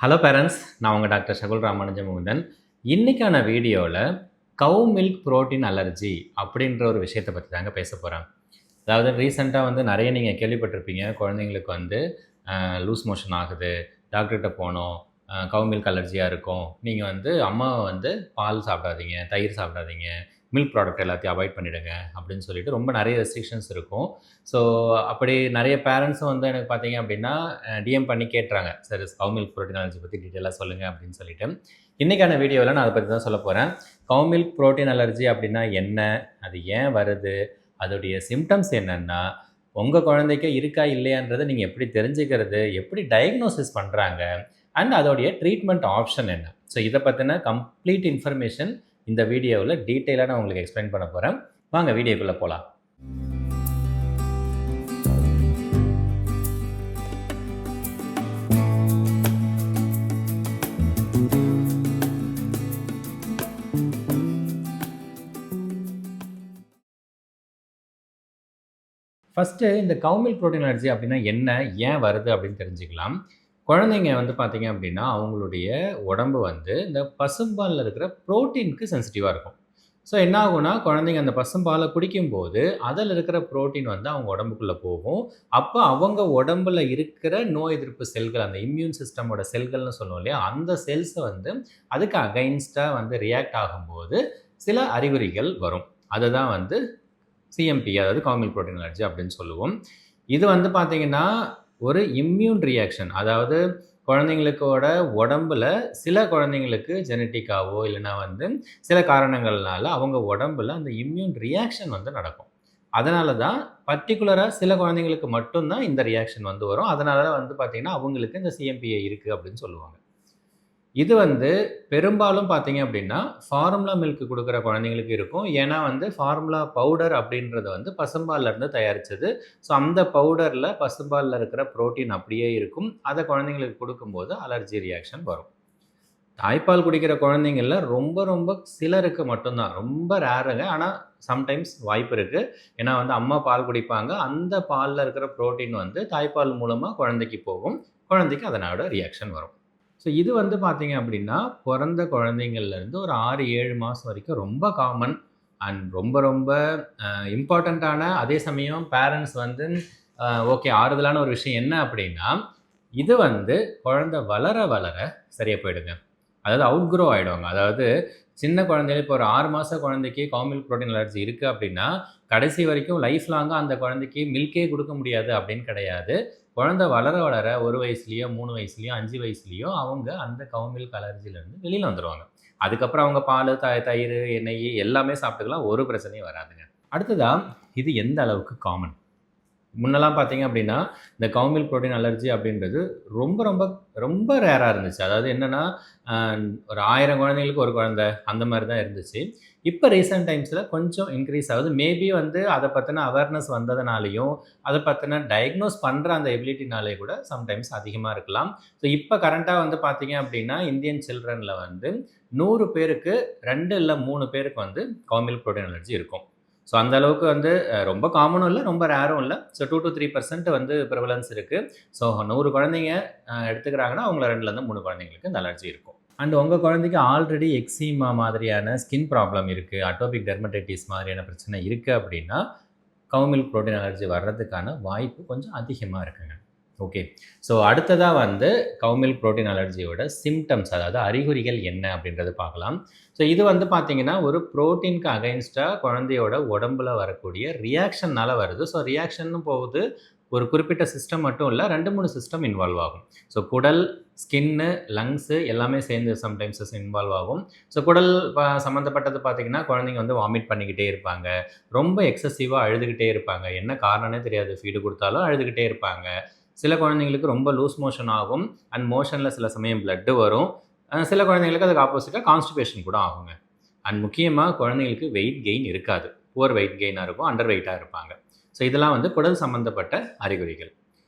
Hello parents, நான் உங்கள் doctor ஷகுல் ராமானுஜமுகுந்தன். இன்னைக்கான வீடியோவில் கவ் மில்க் புரோட்டீன் அலர்ஜி அப்படின்ற ஒரு விஷயத்தை பற்றி தாங்க பேச போகிறேன். அதாவது ரீசெண்டாக நிறைய நீங்கள் கேள்விப்பட்டிருப்பீங்க. குழந்தைங்களுக்கு லூஸ் மோஷன் ஆகுது, டாக்டர்கிட்ட போனோம், கவ் மில்க் அலர்ஜியாக இருக்கும், நீங்கள் அம்மாவை பால் சாப்பிடாதீங்க, தயிர் சாப்பிடாதீங்க, மில்க் ப்ராடக்ட் எல்லாத்தையும் அவாய்ட் பண்ணிவிடுங்க அப்படின்னு சொல்லிட்டு ரொம்ப நிறைய ரெஸ்ட்ரிக்ஷன்ஸ் இருக்கும். ஸோ அப்படி நிறைய பேரண்ட்ஸும் எனக்கு பார்த்தீங்க அப்படின்னா டிஎம் பண்ணி கேட்டுறாங்க, சார் கவ் மில்க் புரோட்டீன் அலர்ஜி பற்றி டீட்டெயிலாக சொல்லுங்கள் அப்படின்னு சொல்லிட்டு. இன்றைக்கான வீடியோவில் நான் அதை பற்றி தான் சொல்ல போகிறேன். கவ் மில்க் புரோட்டீன் அலர்ஜி அப்படின்னா என்ன, அது ஏன் வருது, அதோடைய சிம்டம்ஸ் என்னென்னா, உங்கள் குழந்தைக்கு இருக்கா இல்லையான்றதை நீங்கள் எப்படி தெரிஞ்சுக்கிறது, எப்படி டயக்னோசிஸ் பண்ணுறாங்க, அண்ட் அதோடைய ட்ரீட்மெண்ட் ஆப்ஷன் என்ன. ஸோ இதை பற்றின கம்ப்ளீட் இன்ஃபர்மேஷன் இந்த வீடியோவில் டீட்டெயிலாக நான் உங்களுக்கு எக்ஸ்பிளைன் பண்ண போகிறேன். வாங்க வீடியோக்குள்ளே போகலாம். ஃபஸ்ட்டு இந்த கவ் மில்க் புரோட்டீன் அலர்ஜி அப்படின்னா என்ன, ஏன் வருது அப்படின்னு தெரிஞ்சுக்கலாம். குழந்தைங்க பார்த்தீங்க அப்படின்னா அவங்களுடைய உடம்பு இந்த பசும்பாலில் இருக்கிற ப்ரோட்டீனுக்கு சென்சிட்டிவாக இருக்கும். ஸோ என்ன ஆகும்னா, குழந்தைங்க அந்த பசும்பாலை குடிக்கும்போது அதில் இருக்கிற ப்ரோட்டீன் அவங்க உடம்புக்குள்ளே போகும். அப்போ அவங்க உடம்புல இருக்கிற நோய் எதிர்ப்பு செல்கள், அந்த இம்யூன் சிஸ்டமோட செல்கள்னு சொல்லுவோம் இல்லையா, அந்த செல்ஸை அதுக்கு அகைன்ஸ்டாக ரியாக்ட் ஆகும்போது சில அறிகுறிகள் வரும். அதுதான் சிஎம்பி, அதாவது கவ் மில்க் புரோட்டீன் அலர்ஜி அப்படின்னு சொல்லுவோம். இது பார்த்தீங்கன்னா ஒரு இம்யூன் ரியாக்ஷன். அதாவது குழந்தைங்களுக்கோட உடம்புல சில குழந்தைங்களுக்கு ஜெனட்டிக்காவோ இல்லைனா சில காரணங்கள்னால அவங்க உடம்புல அந்த இம்யூன் ரியாக்ஷன் நடக்கும். அதனால தான் பர்டிகுலராக சில குழந்தைங்களுக்கு மட்டும்தான் இந்த ரியாக்ஷன் வரும். அதனால பார்த்தீங்கன்னா அவங்களுக்கு இந்த சிஎம்பிஏ இருக்குது அப்படின்னு சொல்லுவாங்க. இது பெரும்பாலும் பார்த்தீங்க அப்படின்னா ஃபார்முலா மில்க் கொடுக்குற குழந்தைங்களுக்கு இருக்கும். ஏன்னா ஃபார்முலா பவுடர் அப்படின்றது பசும்பால்லேருந்து தயாரித்தது. ஸோ அந்த பவுடரில் பசும்பாலில் இருக்கிற ப்ரோட்டீன் அப்படியே இருக்கும். அதை குழந்தைங்களுக்கு கொடுக்கும்போது அலர்ஜி ரியாக்ஷன் வரும். தாய்ப்பால் குடிக்கிற குழந்தைங்களில் ரொம்ப ரொம்ப சிலருக்கு மட்டும்தான், ரொம்ப ரேருங்க, ஆனால் சம்டைம்ஸ் வாய்ப்பு இருக்குது. ஏன்னா அம்மா பால் குடிப்பாங்க, அந்த பாலில் இருக்கிற ப்ரோட்டீன் தாய்ப்பால் மூலமாக குழந்தைக்கு போகும், குழந்தைக்கு அதனோட ரியாக்ஷன் வரும். ஸோ இது பார்த்தீங்க அப்படின்னா பிறந்த குழந்தைங்கள்லேருந்து ஒரு 6-7 மாதம் வரைக்கும் ரொம்ப காமன் அண்ட் ரொம்ப ரொம்ப இம்பார்ட்டண்ட்டான. அதே சமயம் பேரண்ட்ஸ் ஓகே ஆறுதலான ஒரு விஷயம் என்ன அப்படின்னா, இது குழந்தை வளர வளர சரியாக போயிடுங்க. அதாவது அவுட் க்ரோ ஆகிடுவாங்க. அதாவது சின்ன குழந்தைகள் இப்போ ஒரு 6 மாத குழந்தைக்கு கவ் மில்க் புரோட்டீன் அலர்ஜி இருக்குது அப்படின்னா கடைசி வரைக்கும் லைஃப் லாங்காக அந்த குழந்தைக்கு மில்கே கொடுக்க முடியாது அப்படின்னு கிடையாது. குழந்தை வளர வளர 1 வயசுலேயோ 3 வயசுலேயோ 5 வயசுலேயோ அவங்க அந்த கவ் மில்க் அலர்ஜிலேருந்து வெளியில் வந்துடுவாங்க. அதுக்கப்புறம் அவங்க பால், தயிர், எண்ணெய் எல்லாமே சாப்பிட்டுக்கலாம், ஒரு பிரச்சனையும் வராதுங்க. அடுத்ததாக இது எந்த அளவுக்கு காமன். முன்னெல்லாம் பார்த்தீங்க அப்படின்னா இந்த கவ் மில்க் புரோட்டீன் அலர்ஜி அப்படின்றது ரொம்ப ரொம்ப ரொம்ப ரேராக இருந்துச்சு. அதாவது என்னென்னா ஒரு 1000 குழந்தைங்களுக்கு ஒரு குழந்தை அந்த மாதிரி தான் இருந்துச்சு. இப்போ ரீசெண்ட் டைம்ஸில் கொஞ்சம் இன்க்ரீஸ் ஆகுது. மேபி அதை பற்றின அவேர்னஸ் வந்ததுனாலையும் அதை பற்றின டயக்னோஸ் பண்ணுற அந்த எபிலிட்டினாலே கூட சம்டைம்ஸ் அதிகமாக இருக்கலாம். ஸோ இப்போ கரண்ட்டாக பார்த்தீங்க அப்படின்னா இந்தியன் சில்ட்ரனில் 100 பேருக்கு 2 இல்லை 3 பேருக்கு கவ் மில்க் புரோட்டீன் அலர்ஜி இருக்கும். ஸோ அந்த அளவுக்கு ரொம்ப காமனும் இல்லை, ரொம்ப ரேரும் இல்லை. ஸோ 2-3% ப்ரிவலன்ஸ் இருக்குது. ஸோ 100 குழந்தைங்க எடுத்துக்கிறாங்கன்னா அவங்கள 2லேருந்து 3 குழந்தைங்களுக்கு இந்த அலர்ஜி இருக்கும். அண்ட் உங்கள் குழந்தைக்கு ஆல்ரெடி எக்ஸிமா மாதிரியான ஸ்கின் ப்ராப்ளம் இருக்குது, அட்டோபிக் டெர்மடைட்டிஸ் மாதிரியான பிரச்சனை இருக்குது அப்படின்னா கவ் மில்க் புரோட்டீன் அலர்ஜி வர்றதுக்கான வாய்ப்பு கொஞ்சம் அதிகமாக இருக்குங்க. ஓகே, ஸோ அடுத்ததாக கவ் மில்க் புரோட்டீன் அலர்ஜியோட சிம்டம்ஸ், அதாவது அறிகுறிகள் என்ன அப்படின்றது பார்க்கலாம். ஸோ இது பார்த்தீங்கன்னா ஒரு ப்ரோட்டீனுக்கு அகைன்ஸ்டாக குழந்தையோட உடம்புல வரக்கூடிய ரியாக்ஷன்னால் வருது. ஸோ ரியாக்ஷன்னு போகுது, ஒரு குறிப்பிட்ட சிஸ்டம் மட்டும் இல்லை, 2-3 சிஸ்டம் இன்வால்வ் ஆகும். ஸோ குடல், ஸ்கின்னு, லங்ஸு எல்லாமே சேர்ந்து சம்டைம்ஸஸ் இன்வால்வ் ஆகும். ஸோ குடல் சம்மந்தப்பட்டது பார்த்திங்கன்னா குழந்தைங்க வாமிட் பண்ணிக்கிட்டே இருப்பாங்க, ரொம்ப எக்ஸசிவாக அழுதுகிட்டே இருப்பாங்க, என்ன காரணமே தெரியாது, ஃபீடு கொடுத்தாலும் அழுதுகிட்டே இருப்பாங்க. சில குழந்தைங்களுக்கு ரொம்ப லூஸ் மோஷன் ஆகும் அண்ட் மோஷனில் சில சமயம் பிளட்டு வரும். சில குழந்தைங்களுக்கு அதுக்கு ஆப்போசிட்டாக கான்ஸ்டிபேஷன் கூட ஆகுங்க. அண்ட் முக்கியமாக குழந்தைங்களுக்கு வெயிட் கெயின் இருக்காது, புவர் வெயிட் கெயினாக இருக்கும், அண்டர் வெயிட்டாக இருப்பாங்க. ஸோ இதெல்லாம் குடல் சம்மந்தப்பட்ட அறிகுறிகள்.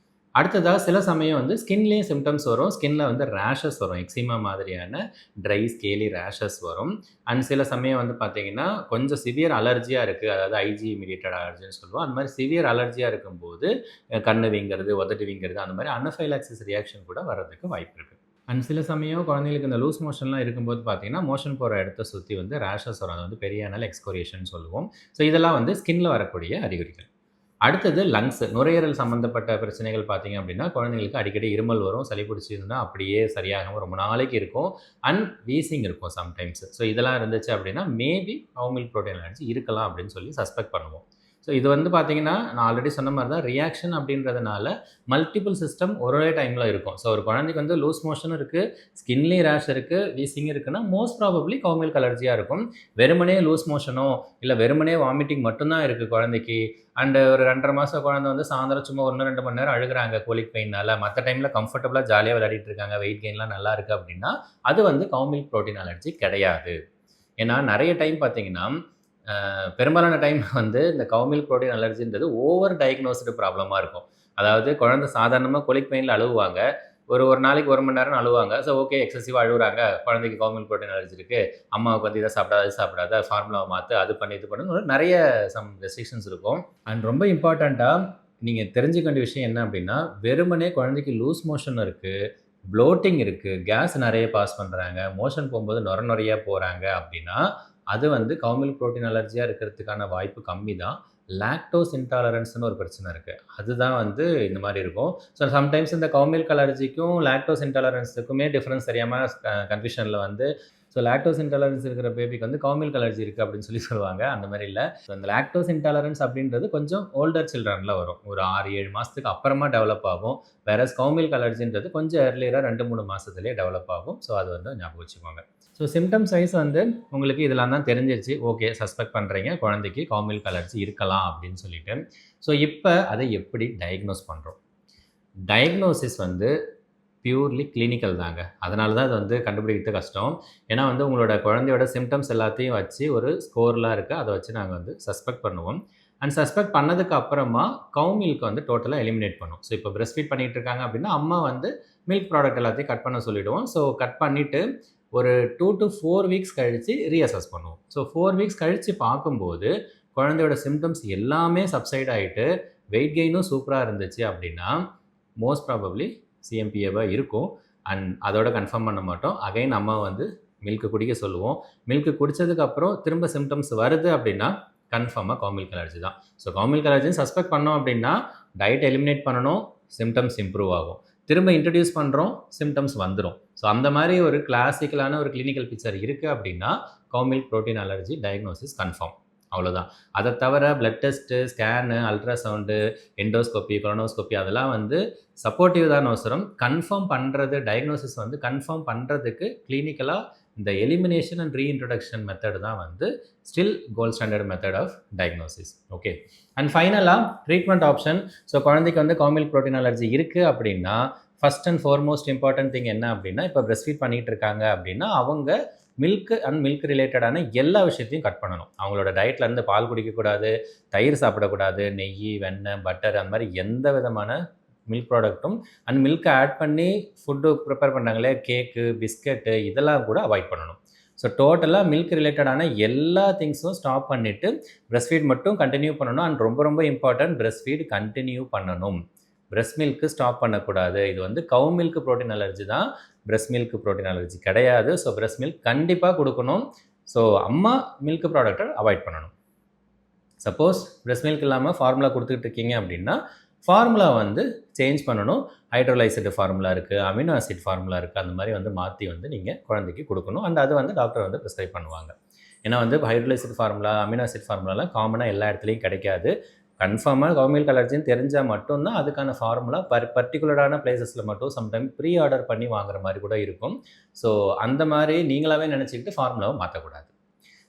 அடுத்ததாக சில சமயம் ஸ்கின்லேயும் சிம்டம்ஸ் வரும். ஸ்கின்னில் ரேஷஸ் வரும், எக்ஸிமா மாதிரியான ட்ரை ஸ்கேலி ரேஷஸ் வரும். அண்ட் சில சமயம் பார்த்திங்கன்னா கொஞ்சம் சிவியர் அலர்ஜியாக இருக்குது, அதாவது ஐஜி இமிடியேட்டட் அலர்ஜின்னு சொல்லுவோம். அந்த மாதிரி சிவியர் அலர்ஜியாக இருக்கும்போது கண்ணு வீங்கிறது, உதட்டு வீங்கிறது, அந்த மாதிரி அனஃபைலாக்சிஸ் ரியாக்ஷன் கூட வர்றதுக்கு வாய்ப்பு இருக்குது. அண்ட் சில சமயம் குழந்தைகளுக்கு இந்த லூஸ் மோஷன்லாம் இருக்கும்போது பார்த்தீங்கன்னா, மோஷன் போற இடத்த சுத்தி வந்து ரேஷஸ் வரும். அது வந்து பெரியானல் எக்ஸ்கோரியேஷன் சொல்லுவோம். ஸோ இதெல்லாம் வந்து ஸ்கின்ல வரக்கூடிய அறிகுறிகள். அடுத்தது லங்ஸ். நுரையீரல் சம்மந்தப்பட்ட பிரச்சனைகள் பார்த்தீங்க அப்படின்னா, குழந்தைங்களுக்கு அடிக்கடி இருமல் வரும். சளி பிடிச்சிருந்தா அப்படியே சரியாகாம ரொம்ப நாளைக்கு இருக்கும். அண்ட் வீசிங் இருக்கும் சம்டைம்ஸ். ஸோ இதெல்லாம் இருந்துச்சு அப்படின்னா, மேபி கவ் மில்க் புரோட்டீன் அலர்ஜி இருக்கலாம் அப்படின்னு சொல்லி சஸ்பெக்ட் பண்ணுவோம். ஸோ இது வந்து பார்த்தீங்கன்னா, நான் ஆல்ரெடி சொன்ன மாரி தான் ரியாக்ஷன் அப்படின்றதுனால மல்டிபிள் சிஸ்டம் ஒரே டைம்ல இருக்கும். ஸோ ஒரு குழந்தைக்கு வந்து லூஸ் மோஷனும் இருக்கு, ஸ்கின்லயும் ரேஷ் இருக்கு, வீசிங் இருக்குன்னா, மோஸ்ட் ப்ராபப்ளி கவ் மில்க் அலர்ஜியா இருக்கும். வெறுமனே லூஸ் மோஷனோ, இல்ல வெறுமனே வாமிட்டிங் மட்டும் தான் இருக்கு குழந்தைக்கு. அண்ட் ஒரு 2 1/2 மாச குழந்தை வந்து சாயந்தரம் சும்மா 1, 2 மணி நேரம் அழுகுறாங்க கோலிக் பெயின்னால. மத்த டைம்ல கம்ஃபர்டபுளா ஜாலியா விளையாடிட்டு இருக்காங்க. வெயிட் கெயின்லாம் நல்லா இருக்கு அப்படின்னா, அது வந்து கவ் மில்க் புரோட்டீன் அலர்ஜி கிடையாது. ஏன்னா நெறைய டைம் பார்த்தீங்கன்னா, பெரும்பாலான டைம் வந்து இந்த கவ் மில்க் புரோட்டீன் அலர்ஜின்றது ஓவர் டயக்னோஸ்டு ப்ராப்ளமா இருக்கும். அதாவது குழந்தை சாதாரணமா கொலிக் பெயின்ல அழுவுவாங்க. ஒரு நாளைக்கு 1 மணி நேரம் அழுவாங்க. ஸோ ஓகே எக்ஸசிவா அழுவுறாங்க. குழந்தைக்கு கவ் மில்க் புரோட்டீன் அலர்ஜி இருக்கு. அம்மாவுக்கு வந்து இத சாப்பிடாத, அது சாப்பிடாத, ஃபார்முலாவ மாத்து, அது பண்ணு, இது பண்ணுன்னு நெறைய ரெஸ்ட்ரிக்ஷன்ஸ் இருக்கும். அண்ட் ரொம்ப இம்பார்ட்டன்ட்டா நீங்க தெரிஞ்சுக்க வேண்டிய விஷயம் என்ன அப்டின்னா, வெறுமனே குழந்தைக்கு லூஸ் மோஷன் இருக்கு, ப்ளோட்டிங் இருக்கு, கேஸ் நெறைய பாஸ் பண்றாங்க, மோஷன் போம்போது நொரையா போறாங்க அப்டின்னா, அது வந்து கவ் மில்க் புரோட்டீன் அலர்ஜியா இருக்கிறதுக்கான வாய்ப்பு கம்மி தான். லாக்டோஸ் இன்டாலரன்ஸ்ன்னு ஒரு பிரச்சனை இருக்கு. அதுதான் வந்து இந்த மாரி இருக்கும். ஸோ சம்டைம்ஸ் இந்த கவ் மில்க் அலர்ஜிக்கும், லாக்டோஸ் இன்டாலரன்ஸுக்குமே டிஃபரன்ஸ் தெரியாம கன்ஃப்யூஷன்ல வந்து ஸோ லாக்டோஸ் இன்டாலரன்ஸ் இருக்கிற பேபிக்கு வந்து கவ் மில்க் அலர்ஜி இருக்கு அப்படின்னு சொல்லி சொல்லுவாங்க. அந்த மாரி இல்ல. ஸோ அந்த லாக்டோஸ் இன்டாலரன்ஸ் அப்படின்றது கொஞ்சம் ஓல்டர் சில்ட்ரன்ல வரும். ஒரு 6, 7 மாசத்துக்கு அப்புறமா டெவலப் ஆகும். வேறஸ் கவ் மில்க் அலர்ஜின்றது கொஞ்சம் ஏர்லியரா 2, 3 மாசத்திலேயே டெவலப் ஆகும். ஸோ அது வந்து ஞாபகம் வச்சுக்கோங்க. ஸோ சிம்ப்டம்ஸ் வைஸ் வந்து உங்களுக்கு இதெல்லாம் தான் தெரிஞ்சிருச்சு. ஓகே சஸ்பெக்ட் பண்றீங்க. குழந்தைக்கு கவ் மில்க் அலர்ஜி இருக்கலாம் அப்படின்னு சொல்லிட்டு. ஸோ இப்ப அதை எப்படி டயக்னோஸ் பண்றோம்? டயக்னோசிஸ் வந்து பியூர்லி கிளினிக்கல் தாங்க. அதனால தான் இது வந்து கண்டுபிடிக்கிறது கஷ்டம். ஏன்னா வந்து உங்களோட குழந்தையோட சிம்ப்டம்ஸ் எல்லாத்தையும் வச்சு ஒரு ஸ்கோர்லாம் இருக்கு. அத வச்சு நாங்க வந்து சஸ்பெக்ட் பண்ணுவோம். அண்ட் சஸ்பெக்ட் பண்ணதுக்கு அப்புறமா கவ் மில்க்க வந்து டோட்டலா எலிமினேட் பண்ணுவோம். ஸோ இப்போ பிரஸ்ட் ஃபீட் பண்ணிட்டு இருக்காங்க அப்படின்னா, அம்மா வந்து மில்க் ப்ராடக்ட் எல்லாத்தையும் கட் பண்ண சொல்லிடுவோம். ஸோ கட் பண்ணிட்டு ஒரு 2 to 4 வீக்ஸ் கழிச்சு ரீஅசஸ் பண்ணுவோம். ஸோ 4 வீக்ஸ் கழிச்சு பார்க்கும்போது, குழந்தையோட சிம்ப்டம்ஸ் எல்லாமே சப்சைட் ஆயிட்டு, வெயிட் கெயினும் சூப்பரா இருந்துச்சு அப்படின்னா, மோஸ்ட் ப்ராபப்ளி சிஎம்பிஏவா இருக்கும். அண்ட் அதோட கன்ஃபார்ம் பண்ண மாட்டோம். அகைன் அம்மா வந்து மில்க் குடிக்க சொல்லுவோம். மில்க் குடிச்சதுக்கு அப்புறம் திரும்ப சிம்ப்டம்ஸ் வருது அப்படின்னா, கன்ஃபார்மா கவ் மில்க் அலர்ஜி தான். ஸோ கவ் மில்க் அலர்ஜின்னு சஸ்பெக்ட் பண்ணோம் அப்படின்னா, டயட் எலிமினேட் பண்ணணும், சிம்ப்டம்ஸ் இம்ப்ரூவ் ஆகும். திரும்ப இன்ட்ரோடியூஸ் பண்றோம், சிம்ப்டம்ஸ் வந்துரும். ஸோ அந்த மாரி ஒரு கிளாசிக்கலான ஒரு கிளினிக்கல் பிக்சர் இருக்கு அப்படின்னா, cow milk protein allergy diagnosis confirm. அவ்வளோதான். அத தவிர blood test, scan, ultrasound, endoscopy, colonoscopy அதெல்லாம் வந்து சப்போர்ட்டிவ் தான் அவசரம். கன்ஃபார்ம் பண்றது டயக்னோசிஸ் வந்து கன்ஃபார்ம் பண்றதுக்கு கிளினிக்கலா இந்த எலிமினேஷன் அண்ட் ரீஇன்ட்ரோடக்ஷன் மெத்தட் தான் வந்து still gold standard method of diagnosis. Okay. And ஃபைனலா ட்ரீட்மெண்ட் ஆப்ஷன். ஸோ குழந்தைக்கு வந்து கவ் மில்க் புரோட்டீன் அலர்ஜி இருக்கு அப்படின்னா, first and foremost important thing என்ன அப்படின்னா, இப்போ பிரஸ்ட் ஃபீட் பண்ணிட்டு இருக்காங்க அப்படின்னா, அவங்க மில்க் அண்ட் மில்க் ரிலேட்டடான எல்லா விஷயத்தையும் கட் பண்ணணும். அவங்களோட டயட்ல இருந்து பால் குடிக்கக்கூடாது, தயிர் சாப்பிடக்கூடாது, நெய், வெண்ணெய், பட்டர் அந்த மாதிரி எந்த விதமான மில்க் ப்ராடக்ட்டும் அண்ட் மில்க் ஆட் பண்ணி ஃபுட்டு ப்ரிப்பேர் பண்ணுறாங்களே கேக்கு, பிஸ்கெட்டு இதெல்லாம் கூட அவாய்ட் பண்ணணும். ஸோ டோட்டலாக மில்க் ரிலேட்டடான எல்லா திங்ஸும் ஸ்டாப் பண்ணிவிட்டு பிரஸ்ட் ஃபீட் மட்டும் கண்டினியூ பண்ணணும். அண்ட் ரொம்ப ரொம்ப இம்பார்ட்டன்ட் பிரஸ்ட் ஃபீட் கண்டினியூ பண்ணணும். பிரஸ்ட் மில்க்கு ஸ்டாப் பண்ணக்கூடாது. இது வந்து கவ் மில்க் புரோட்டீன் அலர்ஜி தான், பிரஸ்ட் மில்க் புரோட்டீன் அலர்ஜி கிடையாது. ஸோ பிரஸ்ட் மில்க் கண்டிப்பாக கொடுக்கணும். ஸோ அம்மா மில்க் ப்ராடக்ட்டை அவாய்ட் பண்ணணும். சப்போஸ் பிரஸ்ட் மில்க் இல்லாமல் ஃபார்முலா கொடுத்துட்டு இருக்கீங்க அப்படின்னா, ஃபார்முலா வந்து சேஞ்ச் பண்ணணும். ஹைட்ரோலைஸ்டு ஃபார்முலா இருக்குது, அமினோ ஆசிட் ஃபார்முலா இருக்குது. அந்த மாதிரி வந்து மாற்றி வந்து நீங்கள் குழந்தைக்கு கொடுக்கணும். அண்ட் அது வந்து டாக்டர் வந்து ப்ரிஸ்கிரைப் பண்ணுவாங்க. ஏன்னா வந்து ஹைட்ரோலைஸ்டு ஃபார்முலா, அமினோ ஆசிட் ஃபார்முலாலாம் காமனாக எல்லா இடத்துலையும் கிடைக்காது. கன்ஃபார்மாக கவ் மில்க் அலர்ஜின்னு தெரிஞ்சால் மட்டும்தான் அதுக்கான ஃபார்முலா பர்டிகுலரான பிளேசஸில் மட்டும் சம்டைம் ப்ரீ ஆர்டர் பண்ணி வாங்குற மாதிரி கூட இருக்கும். ஸோ அந்த மாதிரி நீங்களாகவே நினச்சிக்கிட்டு ஃபார்முலாவை மாற்றக்கூடாது.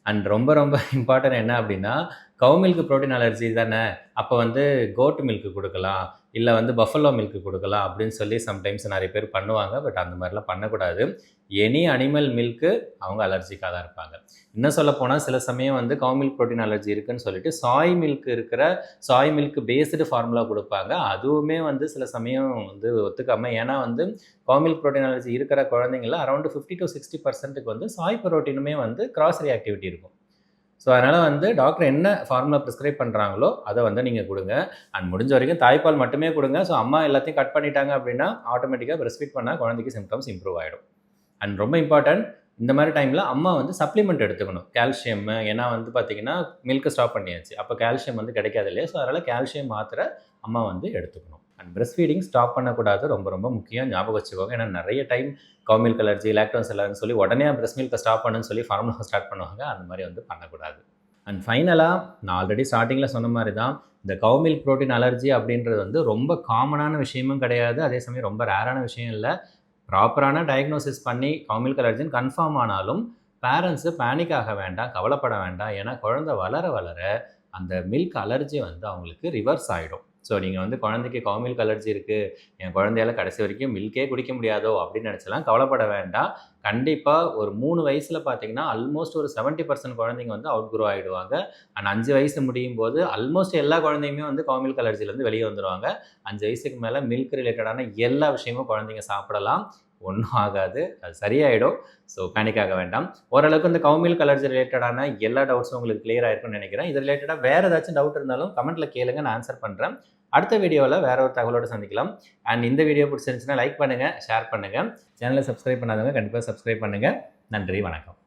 அண்ட் ரொம்ப ரொம்ப இம்பார்ட்டன்ட் என்ன அப்படின்னா, கவ் மில்க் புரோட்டீன் அலர்ஜி தானே, அப்போ வந்து கோட் மில்க் கொடுக்கலாம், இல்லை வந்து பஃபலோ மில்க் கொடுக்கலாம் அப்படின்னு சொல்லி சம்டைம்ஸ் நிறைய பேர் பண்ணுவாங்க. பட் அந்த மாதிரிலாம் பண்ணக்கூடாது. எனி அனிமல் மில்க்கு அவங்க அலர்ஜிக்காக தான் இருப்பாங்க. இன்னும் சொல்ல போனால் சில சமயம் வந்து கவ் மில்க் புரோட்டீன் அலர்ஜி இருக்குன்னு சொல்லிட்டு சாய் மில்க் இருக்கிற சாய் மில்க் பேஸ்டு ஃபார்முலா கொடுப்பாங்க. அதுவுமே வந்து சில சமயம் வந்து ஒத்துக்காமல், ஏன்னா வந்து கவ் மில்க் புரோட்டீன் அலர்ஜி இருக்கிற குழந்தைங்கள அரௌண்ட் 50 to 60% வந்து சாய் புரோட்டீனுமே வந்து கிராஸ் ரியாக்டிவிட்டி இருக்கும். ஸோ அதனால் வந்து டாக்டர் என்ன ஃபார்முலா ப்ரிஸ்கிரைப் பண்ணுறாங்களோ அதை வந்து நீங்கள் கொடுங்க. அண்ட் முடிஞ்ச வரைக்கும் தாய்ப்பால் மட்டுமே கொடுங்க. ஸோ அம்மா எல்லாத்தையும் கட் பண்ணிட்டாங்க அப்படின்னா ஆட்டோமேட்டிக்காக பிரஸ்ட் ஃபீட் பண்ணால் குழந்தைக்கு சிம்டம்ஸ் இம்ப்ரூவ் ஆகிடும். அண்ட் ரொம்ப இம்பார்ட்டன்ட், இந்த மாதிரி டைமில் அம்மா வந்து சப்ளிமெண்ட் எடுத்துக்கணும். கால்சியம், ஏன்னா வந்து பார்த்தீங்கன்னா மில்க்கு ஸ்டாப் பண்ணியாச்சு, அப்போ கால்சியம் வந்து கிடைக்காது இல்லையா? ஸோ அதனால் கால்சியம் மாத்திரை அம்மா வந்து எடுத்துக்கணும். அண்ட் பிரஸ்ட் ஃபீடிங் ஸ்டாப் பண்ணக்கூடாது, ரொம்ப ரொம்ப முக்கியம், ஞாபகம் வச்சுக்கோங்க. ஏன்னா நிறைய டைம் கவுமில்க் அலர்ஜி, லாக்டோஸ் அலர்ஜின்னு சொல்லி உடனே பிரஸ்ட் மில்கை ஸ்டாப் பண்ணுன்னு சொல்லி ஃபார்முலா ஸ்டார்ட் பண்ணுவாங்க. அந்த மாதிரி வந்து பண்ணக்கூடாது. அண்ட் ஃபைனலாக நான் ஆல்ரெடி ஸ்டார்டிங்கில் சொன்ன மாதிரி தான், இந்த கவுமில்க் ப்ரோட்டீன் அலர்ஜி அப்படின்றது வந்து ரொம்ப காமனான விஷயமும் கிடையாது, அதே சமயம் ரொம்ப ரேரான விஷயம் இல்லை. ப்ராப்பரான டயக்னோசிஸ் பண்ணி கவுமில்க் அலர்ஜின்னு கன்ஃபார்ம் ஆனாலும் பேரண்ட்ஸு பேனிக் ஆக வேண்டாம், கவலைப்பட வேண்டாம். ஏன்னா குழந்தை வளர வளர அந்த மில்க் அலர்ஜி வந்து அவங்களுக்கு ரிவர்ஸ் ஆகிடும். ஸோ நீங்கள் வந்து குழந்தைக்கு கவுமில்க் அலர்ஜி இருக்குது, என் குழந்தையால் கடைசி வரைக்கும் மில்கே குடிக்க முடியாதோ அப்படின்னு நினச்சலாம் கவலைப்பட வேண்டாம். கண்டிப்பாக ஒரு 3 வயசில் பார்த்தீங்கன்னா ஆல்மோஸ்ட் ஒரு 70% குழந்தைங்க வந்து அவுட் க்ரோ ஆகிடுவாங்க. அண்ட் 5 வயசு முடியும் போது ஆல்மோஸ்ட் எல்லா குழந்தையுமே வந்து கவுமில்க் அலர்ஜிலேருந்து வெளியே வந்துடுவாங்க. 5 வயசுக்கு மேலே மில்க் ரிலேட்டடான எல்லா விஷயமும் குழந்தைங்க சாப்பிடலாம், ஒன்றும் ஆகாது, அது சரியாயிடும். ஸோ பேனிக் ஆக வேண்டாம். ஓரளவுக்கு இந்த கவுமில்க் அலர்ஜி ரிலேட்டடான எல்லா டவுட்ஸும் உங்களுக்கு கிளியர் ஆயிருக்கும்னு நினைக்கிறேன். இது ரிலேட்டடாக வேறு ஏதாச்சும் டவுட் இருந்தாலும் கமெண்ட்டில் கேளுங்க, நான் ஆன்சர் பண்ணுறேன். அடுத்த வீடியோவில் வேற ஒரு தகவலோடு சந்திக்கலாம். அண்ட் இந்த வீடியோ பிடிச்சிருந்துச்சுன்னா லைக் பண்ணுங்கள், ஷேர் பண்ணுங்கள். சேனலை சப்ஸ்கிரைப் பண்ணாதவங்க கண்டிப்பாக சப்ஸ்கிரைப் பண்ணுங்கள். நன்றி, வணக்கம்.